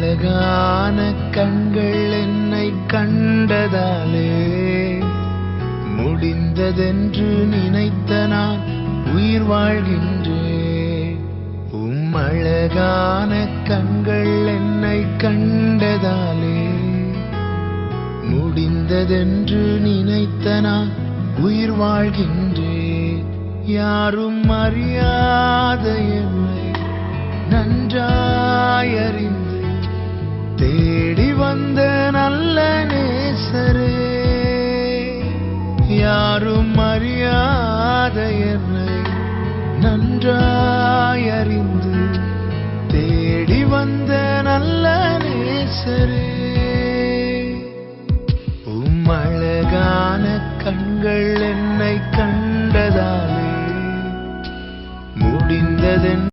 அழகான கண்கள் என்னை கண்டதாலே முடிந்ததென்று நினைத்த நான் உயிர் வாழ்கின்றேன். அழகான கண்கள் என்னை கண்டதாலே முடிந்ததென்று நினைத்த நான் உயிர் வாழ்கின்றேன். யாரும் அறியாத என்னை நன்றாயறிந்து தேடி வந்த நல்ல நேசரே, யாரும் அறியாத என்னை நன்றாய்